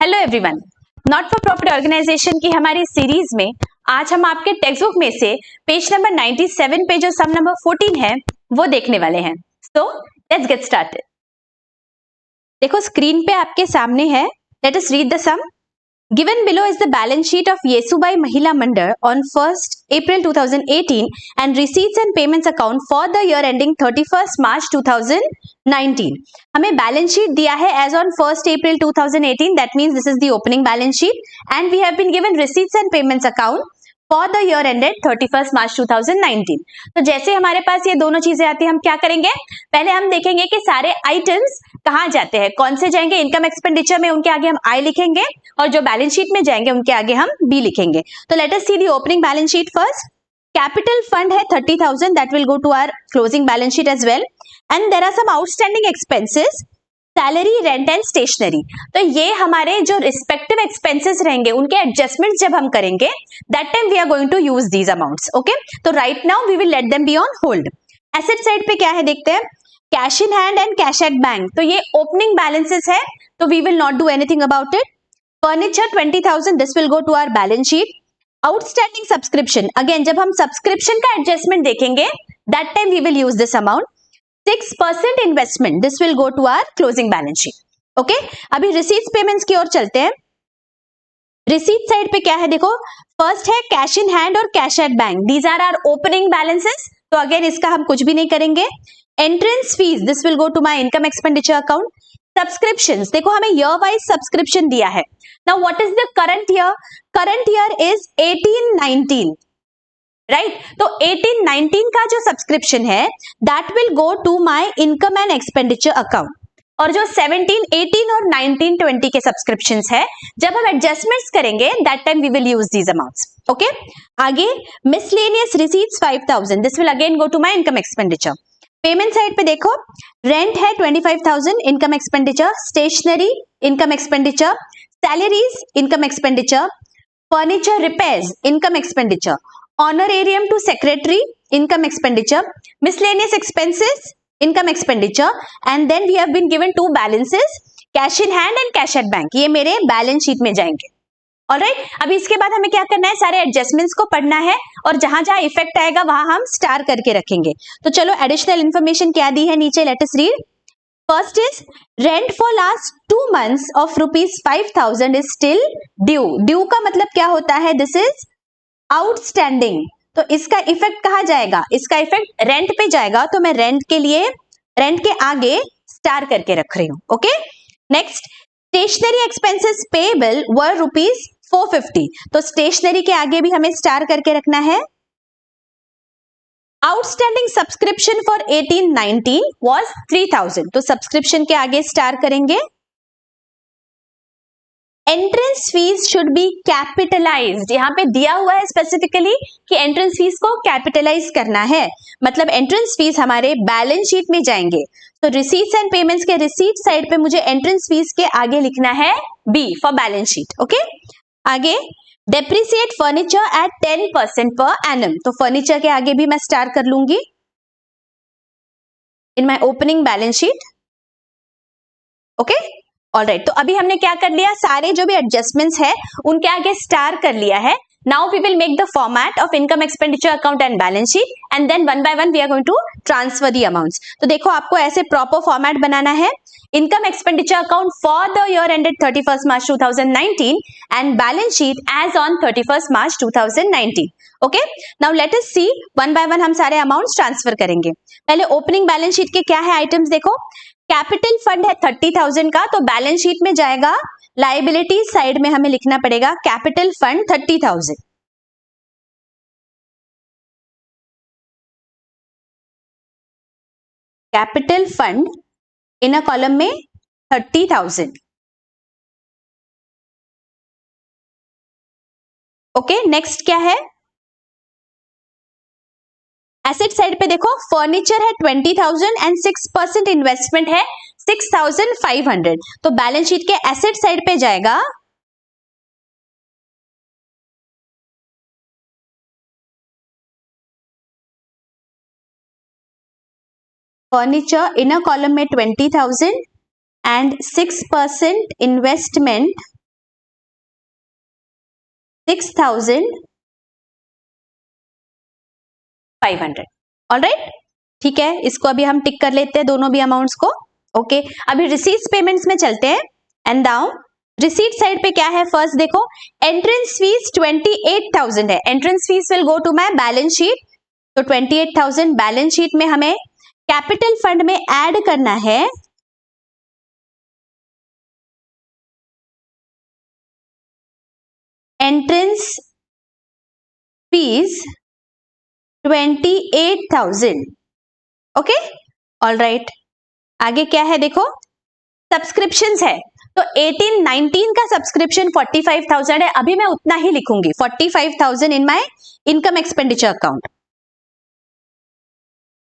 Hello everyone, not for profit organization की हमारी series में आज हम आपके टेक्स्ट बुक में से पेज नंबर 97 पे जो सम नंबर 14 है वो देखने वाले हैं। So let's get started. देखो स्क्रीन पे आपके सामने है, let us read the sum. Given below is the balance sheet of Yesubai Mahila Mandal on 1st April 2018 and receipts and payments account for the year ending 31st March 2019. हमें balance sheet दिया है as on 1st April 2018, that means this is the opening balance sheet and we have been given receipts and payments account for the year ended 31st March 2019. तो जैसे हमारे पास ये दोनों चीजें आती हैं हम क्या करेंगे, पहले हम देखेंगे कि सारे आइटम्स कहाँ जाते हैं, कौन से जाएंगे। इनकम एक्सपेंडिचर में उनके आगे हम आई लिखेंगे और जो बैलेंस शीट में जाएंगे उनके आगे हम बी लिखेंगे। तो let us see the opening balance sheet first. Capital fund है 30,000, that will go to our closing balance sheet as well and there are some outstanding expenses, salary, rent and stationery. तो ये हमारे जो respective expenses रहेंगे उनके adjustment जब हम करेंगे that time we are going to use these amounts. Okay, तो right now we will let them be on hold. Asset side पे क्या है देखते हैं, cash in hand and cash at bank. तो ये ओपनिंग बैलेंसेस है तो we will not do anything about it. Furniture 20,000, this will go to our balance sheet. Outstanding subscription, again जब हम सब्सक्रिप्शन का एडजस्टमेंट देखेंगे that time we will use this amount. 6% investment, this will go to our closing balance sheet. Okay, अभी receipts payments की ओर चलते हैं। Receipt side पे क्या है देखो, फर्स्ट है कैश इन हैंड और cash at bank, these are are opening balances, तो अगेन इसका हम कुछ भी नहीं करेंगे। Entrance fees, this will go to my income expenditure account. Subscriptions, देखो हमें ईयर वाइज सब्सक्रिप्शन दिया है। Now what is the current year, current year is 18-19, right. तो 18-19 का जो सब्सक्रिप्शन है that will go to my income and expenditure account, और जो 17-18 और 19-20 के सब्सक्रिप्शंस है जब हम एडजस्टमेंट्स करेंगे that time we will use these amounts. Okay, आगे miscellaneous receipts 5,000, this will again go to my income expenditure. Payment side पे देखो, रेंट है 25,000, income expenditure. Stationery, income expenditure. Salaries, income expenditure. Furniture repairs, income expenditure. Honorarium to secretary, income expenditure. Miscellaneous expenses, income expenditure. And then we have been given two balances, cash in hand and cash at bank. ये मेरे balance sheet में जाएंगे। Alright, अभी इसके बाद हमें क्या करना है, सारे एडजस्टमेंट्स को पढ़ना है और जहां जहां इफेक्ट आएगा वहां हम स्टार करके रखेंगे। तो चलो एडिशनल इन्फॉर्मेशन क्या दी है नीचे, late us read. First is rent for last 2 months of ₹5,000 is still due. Due का मतलब क्या होता है, दिस इज आउटस्टैंडिंग। तो इसका इफेक्ट कहाँ जाएगा, इसका इफेक्ट रेंट पे जाएगा, तो मैं रेंट के लिए रेंट के आगे स्टार करके रख रही हूं। Okay, next stationery expenses payable were ₹450, तो स्टेशनरी के आगे भी हमें स्टार करके रखना है। आउटस्टैंडिंग सब्सक्रिप्शन फॉर 18-19 वॉज 3,000, तो सब्सक्रिप्शन के आगे स्टार करेंगे। Entrance fees should B capitalised, यहाँ पे दिया हुआ है स्पेसिफिकली कि एंट्रेंस फीस को कैपिटलाइज करना है, मतलब एंट्रेंस फीस हमारे बैलेंस शीट में जाएंगे। तो रिसीट्स एंड पेमेंट्स के रिसीट साइड पे मुझे एंट्रेंस फीस के आगे लिखना है B for balance sheet. Okay, आगे depreciate furniture at 10% per annum, तो फर्नीचर के आगे भी मैं स्टार कर लूंगी in my opening balance sheet. Okay, alright, तो अभी हमने क्या कर लिया, सारे जो भी एडजस्टमेंट्स है उनके आगे स्टार कर लिया है। Now we will make the format of income expenditure account and balance sheet and then one by one we are going to transfer the amounts. तो देखो आपको ऐसे प्रॉपर फॉर्मेट बनाना है, income expenditure account for the year ended 31st March 2019 and balance sheet as on 31st March 2019। Okay, now let us see one by one हम सारे amounts transfer करेंगे। पहले ओपनिंग बैलेंस शीट के क्या है items देखो, कैपिटल फंड है 30,000 का, तो बैलेंस शीट में जाएगा, लायबिलिटी साइड में हमें लिखना पड़ेगा capital fund 30,000। Capital fund in a column में 30,000। ओके, नेक्स्ट क्या है, एसेट साइड पे देखो, फर्नीचर है 20,000 एंड 6% इन्वेस्टमेंट है 6,500, तो बैलेंस शीट के एसेट साइड पे जाएगा फर्नीचर इन अ कॉलम में 20,000 एंड 6% इन्वेस्टमेंट 6,500। ऑलराइट, ठीक है, इसको अभी हम टिक कर लेते हैं दोनों भी अमाउंट्स को। ओके, अभी रिसीट्स पेमेंट्स में चलते हैं। एंड नाउ रिसीट साइड पे क्या है, फर्स्ट देखो एंट्रेंस फीस 28,000 है। Entrance fees will go to my balance sheet. तो 28,000 बैलेंस शीट में हमें कैपिटल फंड में ऐड करना है एंट्रेंस फीस 28,000। ओके, ऑलराइट, आगे क्या है देखो, सब्सक्रिप्शंस है। तो 18-19 का सब्सक्रिप्शन 45,000 है। अभी मैं उतना ही लिखूंगी, 45,000 in my income expenditure account.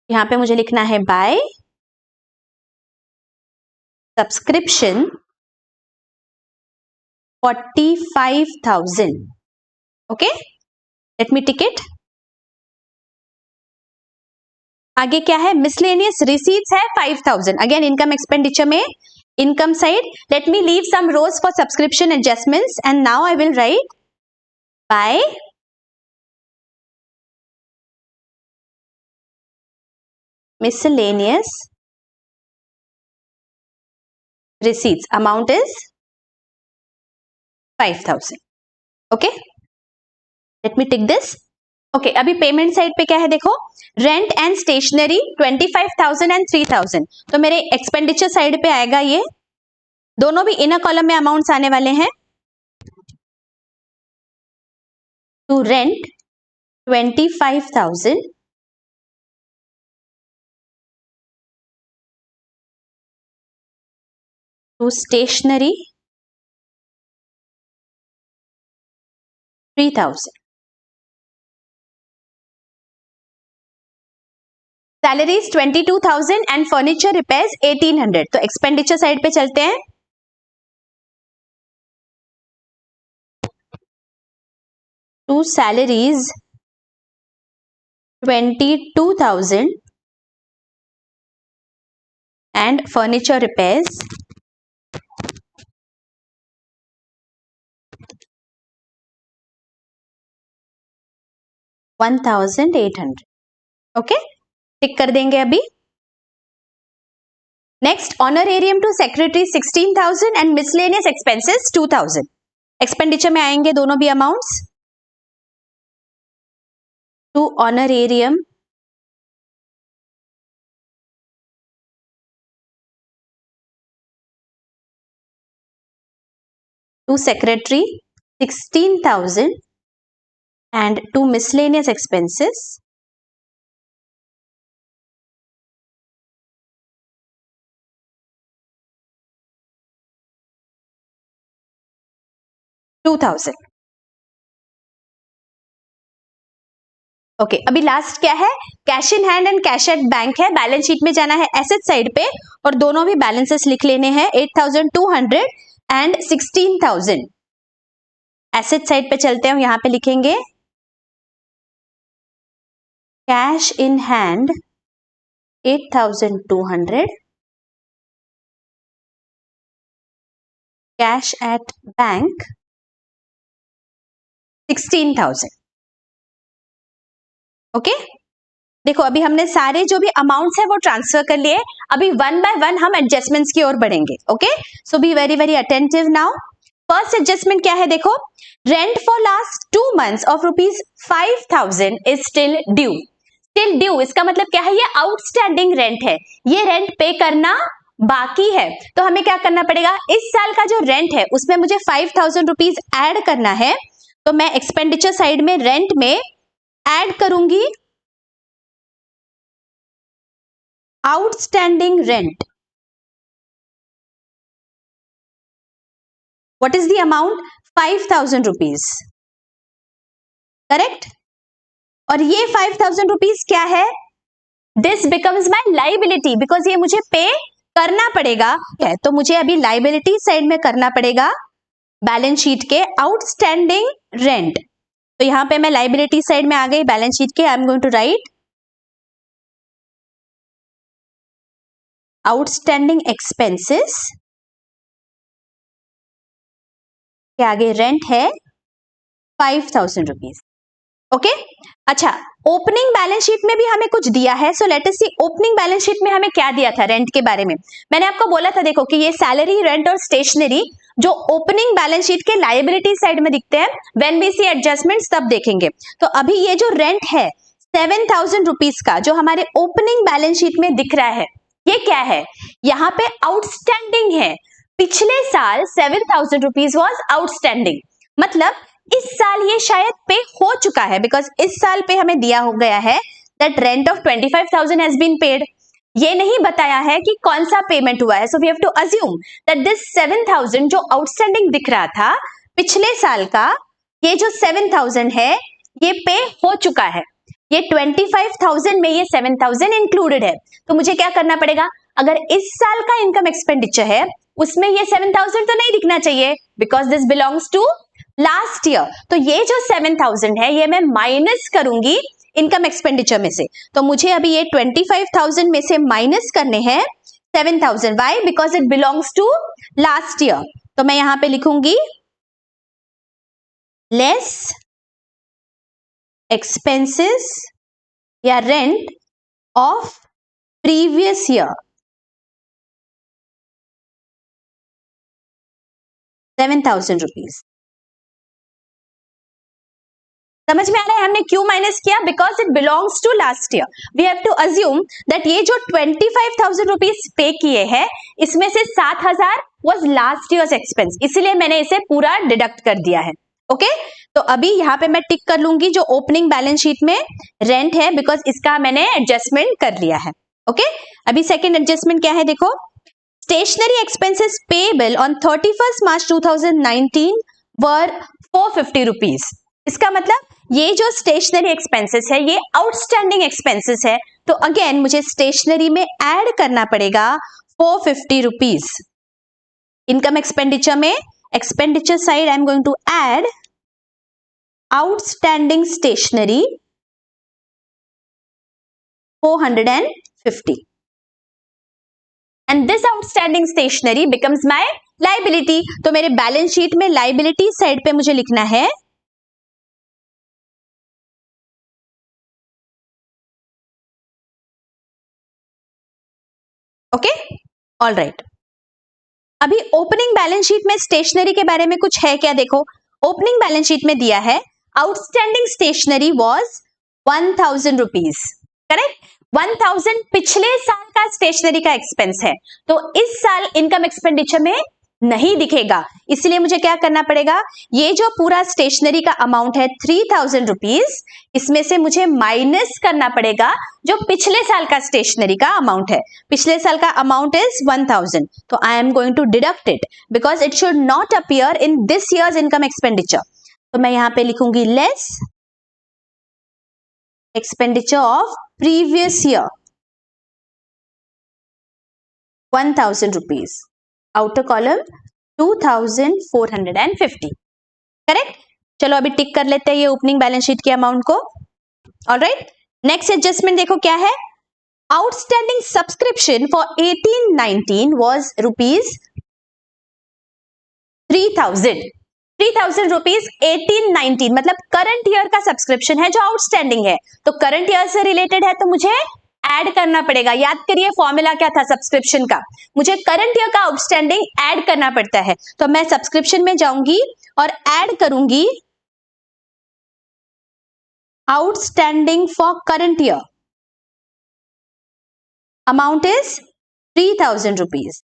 यहां पे मुझे लिखना है by subscription 45,000। Okay, let me tick it. आगे क्या है, मिसलेनियस रिसीट्स है 5,000। अगेन इनकम एक्सपेंडिचर में income side, let me leave some rows for subscription adjustments and now I will write by miscellaneous receipts amount is 5,000। Okay, let me tick this. Okay, अभी payment side पे क्या है देखो, rent and stationery 25,000 and 3,000। तो मेरे expenditure side पे आएगा, ये दोनों भी इनर कॉलम में अमाउंट्स आने वाले हैं। To rent 25,000 to stationery 3,000। Salaries 22,000 and furniture repairs 1,800। तो एक्सपेंडिचर साइड पे चलते हैं। To salaries 22,000 and furniture repairs 1,800। Okay, tick कर देंगे अभी। Next, honorarium to secretary 16,000 and miscellaneous expenses 2,000। Expenditure में आएंगे दोनों भी amounts. To honorarium to secretary 16,000 and to miscellaneous expenses 2,000। Okay, अभी लास्ट क्या है, cash in hand and cash at bank है। बैलेंस शीट में जाना है एसेट साइड पे और दोनों भी बैलेंसेस लिख लेने हैं, 8,200 एंड 16,000। एसेट साइड पे चलते हैं, यहां पे लिखेंगे cash in hand 8,200, cash at bank 16,000। Okay, देखो अभी हमने सारे जो भी अमाउंट्स है वो ट्रांसफर कर लिए। अभी वन बाय वन हम एडजस्टमेंट्स की ओर बढ़ेंगे। Okay, so be very very attentive now. First adjustment क्या है देखो, rent for last 2 months of ₹5,000 is still due. Still due इसका मतलब क्या है, ये आउटस्टैंडिंग रेंट है, ये रेंट पे करना बाकी है। तो हमें क्या करना पड़ेगा, इस साल का जो रेंट है उसमें मुझे ₹5,000 ऐड करना है। तो मैं एक्सपेंडिचर साइड में रेंट में ऐड करूंगी outstanding rent. What is the amount, ₹5,000। Correct, और ये ₹5,000 क्या है, this becomes my liability because ये मुझे पे करना पड़ेगा। है तो मुझे अभी लाइबिलिटी साइड में करना पड़ेगा बैलेंस शीट के आउटस्टैंडिंग रेंट। तो यहां पे मैं लाइबिलिटी साइड में आ गई बैलेंस शीट के। I am going to write outstanding expenses के आगे रेंट है 5,000 रुपीज। ओके, अच्छा, ओपनिंग बैलेंस शीट में भी हमें कुछ दिया है। So let us see opening balance sheet में हमें क्या दिया था रेंट के बारे में। मैंने आपको बोला था, देखो कि ये सैलरी, रेंट और स्टेशनरी जो ओपनिंग बैलेंस शीट के लायबिलिटी साइड में दिखते हैं, व्हेन वी सी एडजस्टमेंट्स तब देखेंगे। तो अभी ये जो रेंट है 7,000 रुपीज का जो हमारे ओपनिंग बैलेंस शीट में दिख रहा है, ये क्या है? यहाँ पे आउटस्टैंडिंग है। पिछले साल 7,000 रुपीज वॉज आउटस्टैंडिंग, मतलब इस साल ये शायद पे हो चुका है, बिकॉज इस साल पे हमें दिया हो गया है that rent of 25,000 has been paid. ये नहीं बताया है कि कौन सा पेमेंट हुआ है। So we have to assume that this 7,000 जो आउटस्टैंडिंग दिख रहा था पिछले साल का, ये जो 7,000 है ये पे हो चुका है। ये 25,000 में ये 7,000 इंक्लूडेड है। तो मुझे क्या करना पड़ेगा? अगर इस साल का इनकम एक्सपेंडिचर है उसमें ये 7,000 तो नहीं दिखना चाहिए, because this belongs to last year. तो ये जो 7,000 है ये मैं माइनस करूंगी इनकम एक्सपेंडिचर में से। तो मुझे अभी ये 25,000 में से माइनस करने हैं 7,000। Why? Because it belongs to last year. तो मैं यहां पे लिखूंगी लेस एक्सपेंसेस या rent of previous year 7,000 rupees. समझ में आ रहा है हमने क्यों माइनस किया? Because it belongs to last year. We have to assume that ये जो 25,000 रुपीज पे किए हैं इसमें से 7,000 वाज लास्ट ईयर्स एक्सपेंस, इसीलिए मैंने इसे पूरा डिडक्ट कर दिया है। ओके, तो अभी यहाँ पे मैं टिक कर लूंगी जो ओपनिंग बैलेंस शीट में रेंट है, बिकॉज इसका मैंने एडजस्टमेंट कर लिया है। ओके, अभी सेकेंड एडजस्टमेंट क्या है देखो, stationery expenses payable on 31 March 2019 were 450 rupees. इसका मतलब ये जो स्टेशनरी एक्सपेंसेस है ये आउटस्टैंडिंग एक्सपेंसेस है, तो अगेन मुझे स्टेशनरी में ऐड करना पड़ेगा 450 रुपीज। इनकम एक्सपेंडिचर में expenditure side I am going to add outstanding stationery 450 and this outstanding stationery becomes my liability. तो मेरे बैलेंस शीट में लायबिलिटी साइड पे मुझे लिखना है ओके, ऑल राइट। अभी ओपनिंग बैलेंस शीट में स्टेशनरी के बारे में कुछ है क्या? देखो, ओपनिंग बैलेंस शीट में दिया है outstanding stationery was 1,000 rupees, correct. 1,000 पिछले साल का स्टेशनरी का एक्सपेंस है, तो इस साल इनकम एक्सपेंडिचर में नहीं दिखेगा, इसलिए मुझे क्या करना पड़ेगा, ये जो पूरा स्टेशनरी का अमाउंट है 3,000 रुपीज, इसमें से मुझे माइनस करना पड़ेगा जो पिछले साल का स्टेशनरी का अमाउंट है। पिछले साल का अमाउंट इज 1,000, तो I am going to deduct it because it should not appear in this year's income expenditure. तो मैं यहां पे लिखूंगी less expenditure of previous year 1,000 rupees, outer column 2,450, correct. चलो अभी टिक कर लेते हैं ये ओपनिंग बैलेंस शीट के अमाउंट को। ऑलराइट, नेक्स्ट एडजस्टमेंट देखो क्या है, outstanding subscription for 18-19 was rupees 3,000। 3,000 rupees 18-19 मतलब करंट ईयर का सब्सक्रिप्शन है जो आउटस्टैंडिंग है, तो करंट ईयर से रिलेटेड है तो मुझे ऐड करना पड़ेगा। याद करिए फॉर्मूला क्या था सब्सक्रिप्शन का, मुझे करंट ईयर का आउटस्टैंडिंग ऐड करना पड़ता है। तो मैं सब्सक्रिप्शन में जाऊंगी और ऐड करूंगी outstanding for current year, amount is 3,000 rupees.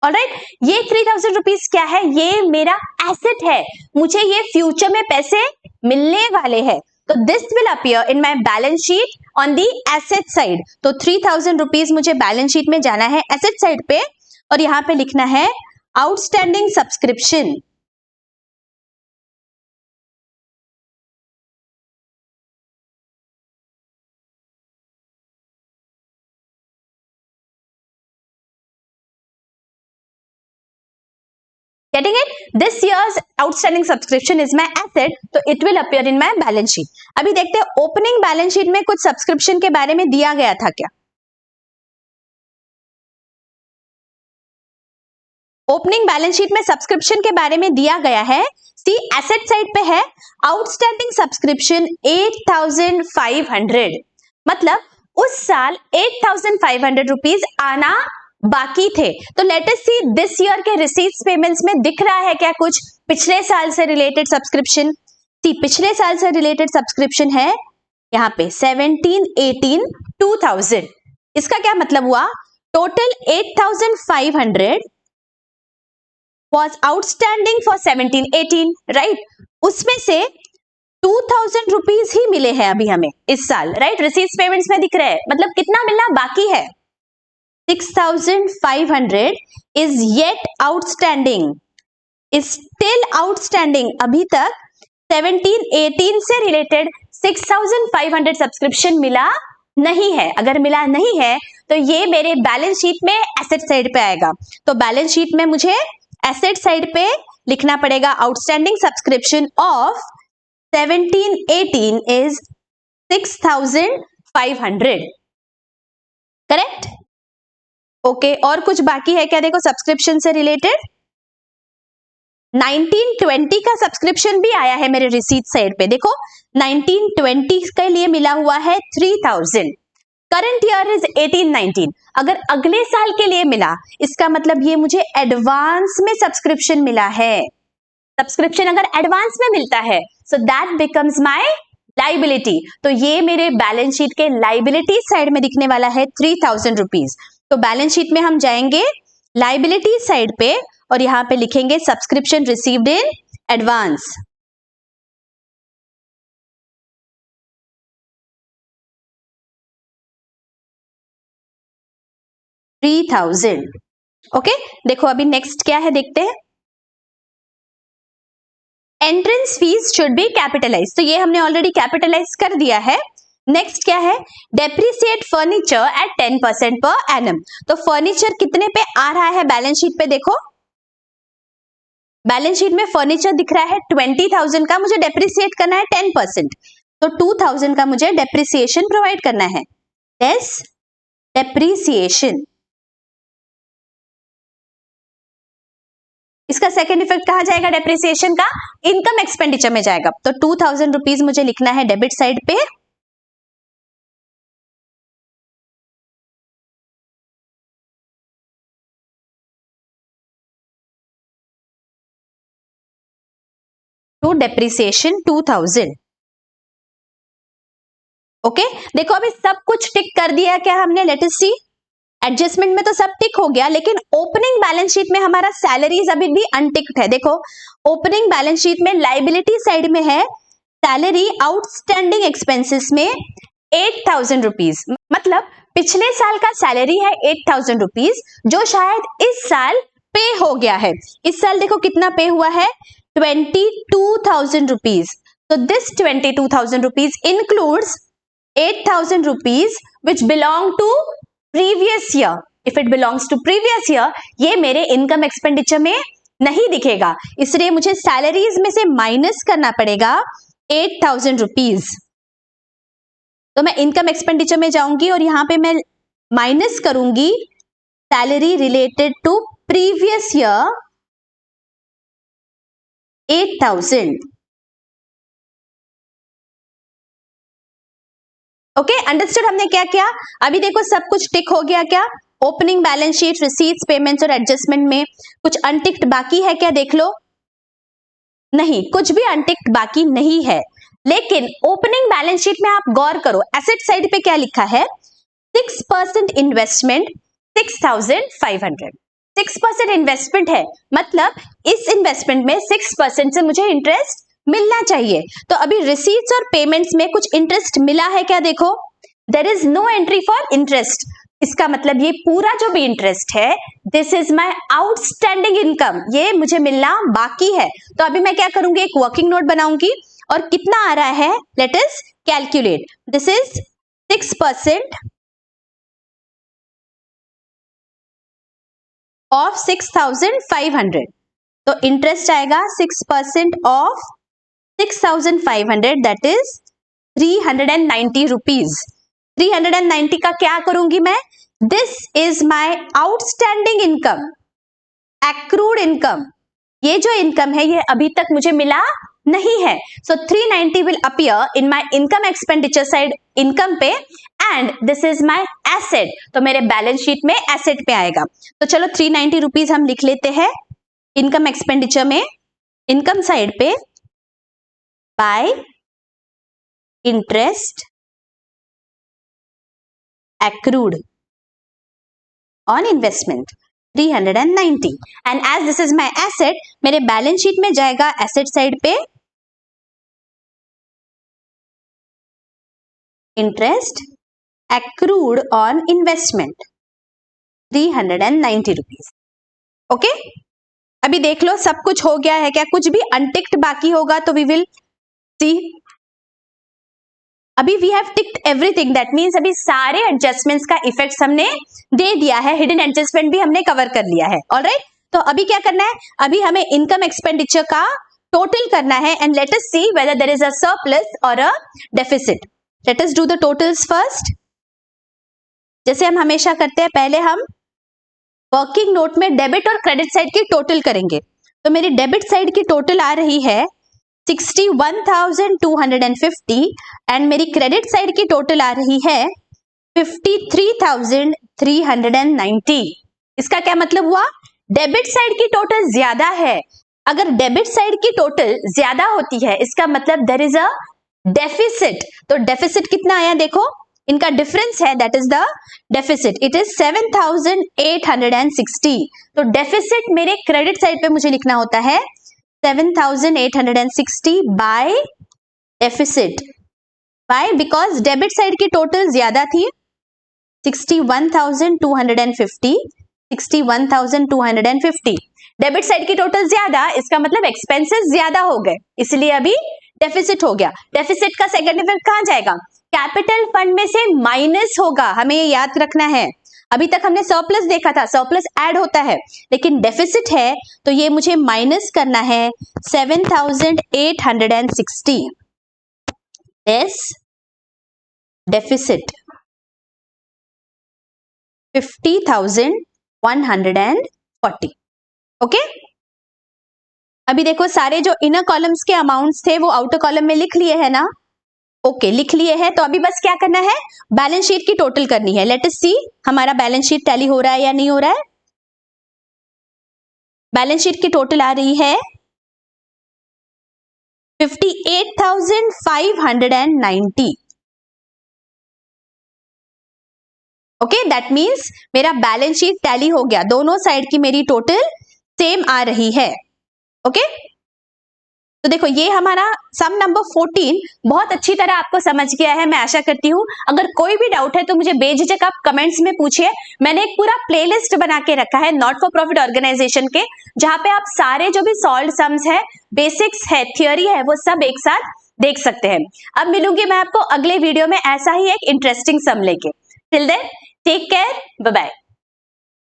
Alright, ये 3,000 रुपीज क्या है, ये मेरा एसेट है, मुझे ये फ्यूचर में पैसे मिलने वाले हैं, तो this will appear in my balance sheet on the asset side. तो 3,000 रुपीज मुझे बैलेंस शीट में जाना है एसेट साइड पे, और यहां पे लिखना है outstanding subscription Getting it? This year's outstanding subscription is my asset, तो it will appear in my balance sheet. अभी देखते हैं ओपनिंग बैलेंस शीट में कुछ सब्सक्रिप्शन के बारे में दिया गया था क्या। ओपनिंग बैलेंस शीट में सब्सक्रिप्शन के बारे में दिया गया है। सी एसेट साइड पे है आउटस्टैंडिंग सब्सक्रिप्शन 8,500, मतलब उस साल 8,500 रुपीज आना बाकी थे। तो let us see this year के रिसीट्स पेमेंट्स में दिख रहा है क्या कुछ पिछले साल से रिलेटेड सब्सक्रिप्शन? सी पिछले साल से रिलेटेड सब्सक्रिप्शन है यहाँ पे 17, 18, 2000। इसका क्या मतलब हुआ? Total 8,500 was outstanding for 17, 18, right? उसमें से 2,000 रुपीज ही मिले हैं अभी हमें इस साल, राइट? रिसीट्स पेमेंट्स में दिख रहे हैं, मतलब कितना मिलना बाकी है? 6,500 is yet outstanding, is still outstanding। अभी तक 17, 18 से रिलेटेड 6,500 सब्सक्रिप्शन मिला नहीं है। अगर मिला नहीं है तो ये मेरे बैलेंस शीट में एसेट साइड पे आएगा। तो बैलेंस शीट में मुझे एसेट साइड पे लिखना पड़ेगा outstanding subscription of 17, 18 is 6,500, correct? Okay, और कुछ बाकी है क्या? देखो सब्सक्रिप्शन से रिलेटेड 1920 का सब्सक्रिप्शन भी आया है मेरे रिसीट साइड पे। देखो 1920 के लिए मिला हुआ है 3,000। Current year is 18-19। अगर अगले साल के लिए मिला, इसका मतलब ये मुझे एडवांस में सब्सक्रिप्शन मिला है। सब्सक्रिप्शन अगर एडवांस में मिलता है so that becomes my liability. तो ये मेरे बैलेंस शीट के लाइबिलिटी साइड में दिखने वाला है 3,000 रुपीज। तो बैलेंस शीट में हम जाएंगे लाइबिलिटी साइड पे और यहां पे लिखेंगे subscription received in advance. Okay, देखो अभी नेक्स्ट क्या है देखते हैं। Entrance fees should be capitalize, तो ये हमने ऑलरेडी कैपिटलाइज कर दिया है। नेक्स्ट क्या है? Depreciate furniture at 10% per annum. तो फर्नीचर कितने पे आ रहा है बैलेंस शीट पे? देखो बैलेंस शीट में फर्नीचर दिख रहा है 20,000 का, मुझे डेप्रिसिएट करना है 10%, तो 2,000 का मुझे डेप्रिसिएशन प्रोवाइड करना है। Yes, depreciation. इसका सेकेंड इफेक्ट कहा जाएगा डेप्रिसिएशन का? इनकम एक्सपेंडिचर में जाएगा। तो 2,000 रुपीज मुझे लिखना है डेबिट साइड पे। To depreciation 2,000। ओके, देखो अभी सब कुछ टिक कर दिया क्या हमने? लेट अस सी। एडजस्टमेंट में तो सब टिक हो गया, लेकिन ओपनिंग बैलेंस शीट में हमारा सैलरीज अभी भी अनटिक्ड है। देखो ओपनिंग बैलेंस शीट में लाइबिलिटी साइड में है सैलरी आउटस्टैंडिंग एक्सपेंसेस में 8,000 रुपीज, मतलब पिछले साल का सैलरी है 8,000 रुपीज जो शायद इस साल पे हो गया है। इस साल देखो कितना पे हुआ है? 22,000 रुपीज। तो this 22,000 rupees includes 8,000 rupees which belong to previous year. If it belongs to previous year, ये मेरे इनकम एक्सपेंडिचर में नहीं दिखेगा, इसलिए मुझे सैलरीज में से माइनस करना पड़ेगा 8,000 रुपीज। तो मैं इनकम एक्सपेंडिचर में जाऊंगी और यहां पे मैं माइनस करूंगी salary related to previous year 8,000। Okay, understood? हमने क्या किया? अभी देखो सब कुछ टिक हो गया क्या? Opening balance sheet, receipts, payments और एडजस्टमेंट में कुछ अनटिक्ड बाकी है क्या? देख लो, नहीं, कुछ भी अनटिक्ड बाकी नहीं है। लेकिन ओपनिंग बैलेंस शीट में आप गौर करो, एसेट साइड पे क्या लिखा है? 6% इन्वेस्टमेंट 6,500। 6% इन्वेस्टमेंट है, मतलब इस इन्वेस्टमेंट में 6% से मुझे इंटरेस्ट मिलना चाहिए। तो अभी रिसीट्स और पेमेंट्स में कुछ इंटरेस्ट मिला है क्या? देखो there is no entry for interest. इसका मतलब ये पूरा जो भी इंटरेस्ट है this is my outstanding income, ये मुझे मिलना बाकी है। तो अभी मैं क्या करूंगी? एक वर्किंग नोट बनाऊंगी और कितना आ रहा है let us calculate. This is 6% of 6,500, तो इंटरेस्ट आएगा 6% ऑफ 6,500 दैट इज 390 रुपीज। 390 का क्या करूंगी मैं? This is my outstanding income accrued income, ये जो इनकम है ये अभी तक मुझे मिला नहीं है। So 390 will appear in my income expenditure side income पे and this is my asset, तो मेरे बैलेंस शीट में एसेट पे आएगा। तो चलो 390 रुपीज हम लिख लेते हैं इनकम एक्सपेंडिचर में, इनकम साइड पे bye interest accrued on investment 390 and as this is my asset, मेरे बैलेंस शीट में जाएगा एसेट साइड पे interest accrued on investment 390 rupees. Okay, अभी देख लो सब कुछ हो गया है क्या, कुछ भी अनटिक्ड बाकी होगा तो वी विल सी। अभी we have ticked everything, that means अभी सारे एडजस्टमेंट्स का इफेक्ट्स हमने दे दिया है, हिडन एडजस्टमेंट भी हमने कवर कर लिया है। ऑलराइट, तो अभी क्या करना है, अभी हमें इनकम एक्सपेंडिचर का टोटल करना है and let us see whether there is a surplus और a deficit. Let us do the totals first. जैसे हम हमेशा करते हैं, पहले हम वर्किंग नोट में डेबिट और क्रेडिट साइड की टोटल करेंगे। तो मेरी डेबिट साइड की टोटल आ रही है 61,250 एंड मेरी क्रेडिट साइड की टोटल आ रही है 53,390। इसका क्या मतलब हुआ, डेबिट साइड की टोटल ज्यादा है। अगर डेबिट साइड की टोटल ज्यादा होती है इसका मतलब देयर इज अ डेफिसिट। तो डेफिसिट कितना आया देखो, इनका डिफरेंस है, that is the deficit, it is 7,860। तो डेफिसिट मेरे क्रेडिट साइड पे मुझे लिखना होता है 7,860 by deficit. By, because debit side की टोटल ज्यादा थी 61,250, 61,250। डेबिट साइड की टोटल ज्यादा, इसका मतलब एक्सपेंसेस ज्यादा हो गए, इसलिए अभी डेफिसिट हो गया। डेफिसिट का सेकंड इफेक्ट कहां जाएगा, कैपिटल फंड में से माइनस होगा, हमें ये याद रखना है। अभी तक हमने सरप्लस देखा था, सरप्लस ऐड होता है, लेकिन डेफिसिट है तो ये मुझे माइनस करना है 7,860 लेस डेफिसिट 50,140। ओके, अभी देखो सारे जो इनर कॉलम्स के अमाउंट्स थे वो आउटर कॉलम में लिख लिए है ना। ओके, लिख लिए हैं, तो अभी बस क्या करना है, बैलेंस शीट की टोटल करनी है। लेट अस सी हमारा बैलेंस शीट टैली हो रहा है या नहीं हो रहा है। बैलेंस शीट की टोटल आ रही है 58,590। ओके, दैट मीन्स मेरा बैलेंस शीट टैली हो गया, दोनों साइड की मेरी टोटल सेम आ रही है। ओके, तो देखो ये हमारा सम नंबर 14 बहुत अच्छी तरह आपको समझ गया है, मैं आशा करती हूँ। अगर कोई भी डाउट है तो मुझे बेझिझक आप कमेंट्स में पूछिए। मैंने एक पूरा प्लेलिस्ट बना के रखा है नॉट फॉर प्रॉफिट ऑर्गेनाइजेशन के, जहां पे आप सारे जो भी सॉल्व सम्स है, बेसिक्स है, थियोरी है, वो सब एक साथ देख सकते हैं। अब मिलूंगी मैं आपको अगले वीडियो में ऐसा ही एक इंटरेस्टिंग सम लेके। Till then take care, bye bye.